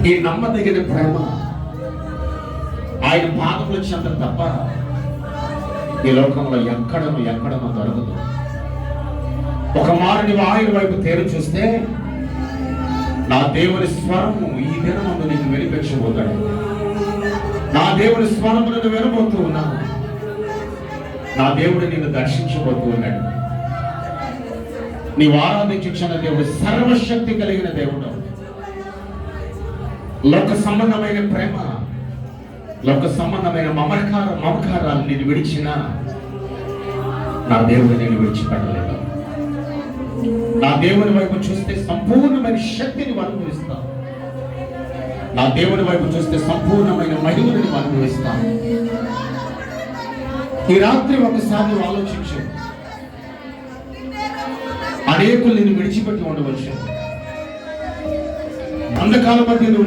ఈ నమ్మదగిన ప్రేమ ఆయన పాదములు చెంత తప్ప ఈ లోకంలో ఎక్కడనో దొరకదు. ఒక మారు నీవు ఆయన వైపు తేరు చూస్తే నా దేవుని స్వరము ఈ దినమందు నీకు వినిపించబోతాడు. నా దేవుని స్వరమును వినబోతూ ఉన్నాను. నా దేవుడు నిన్ను దర్శించబోతూ ఉన్నాడు. నీవు ఆరాధించిన దేవుడు సర్వశక్తి కలిగిన దేవుడు. లోక సంబంధమైన ప్రేమ, లోక సంబంధమైన మమకారాలు నేను విడిచిన నా దేవుడు నేను విడిచిపెట్టలేదు. నా దేవుని వైపు చూస్తే సంపూర్ణమైన శక్తిని అనుభవిస్తాను. నా దేవుని వైపు చూస్తే సంపూర్ణమైన మహిమని అనుభవిస్తాను. ఈ రాత్రి ఒకసారి ఆలోచించు. అనేకులు నిన్ను విడిచిపెట్టి ఉండవచ్చు. అంధకాల మధ్య నువ్వు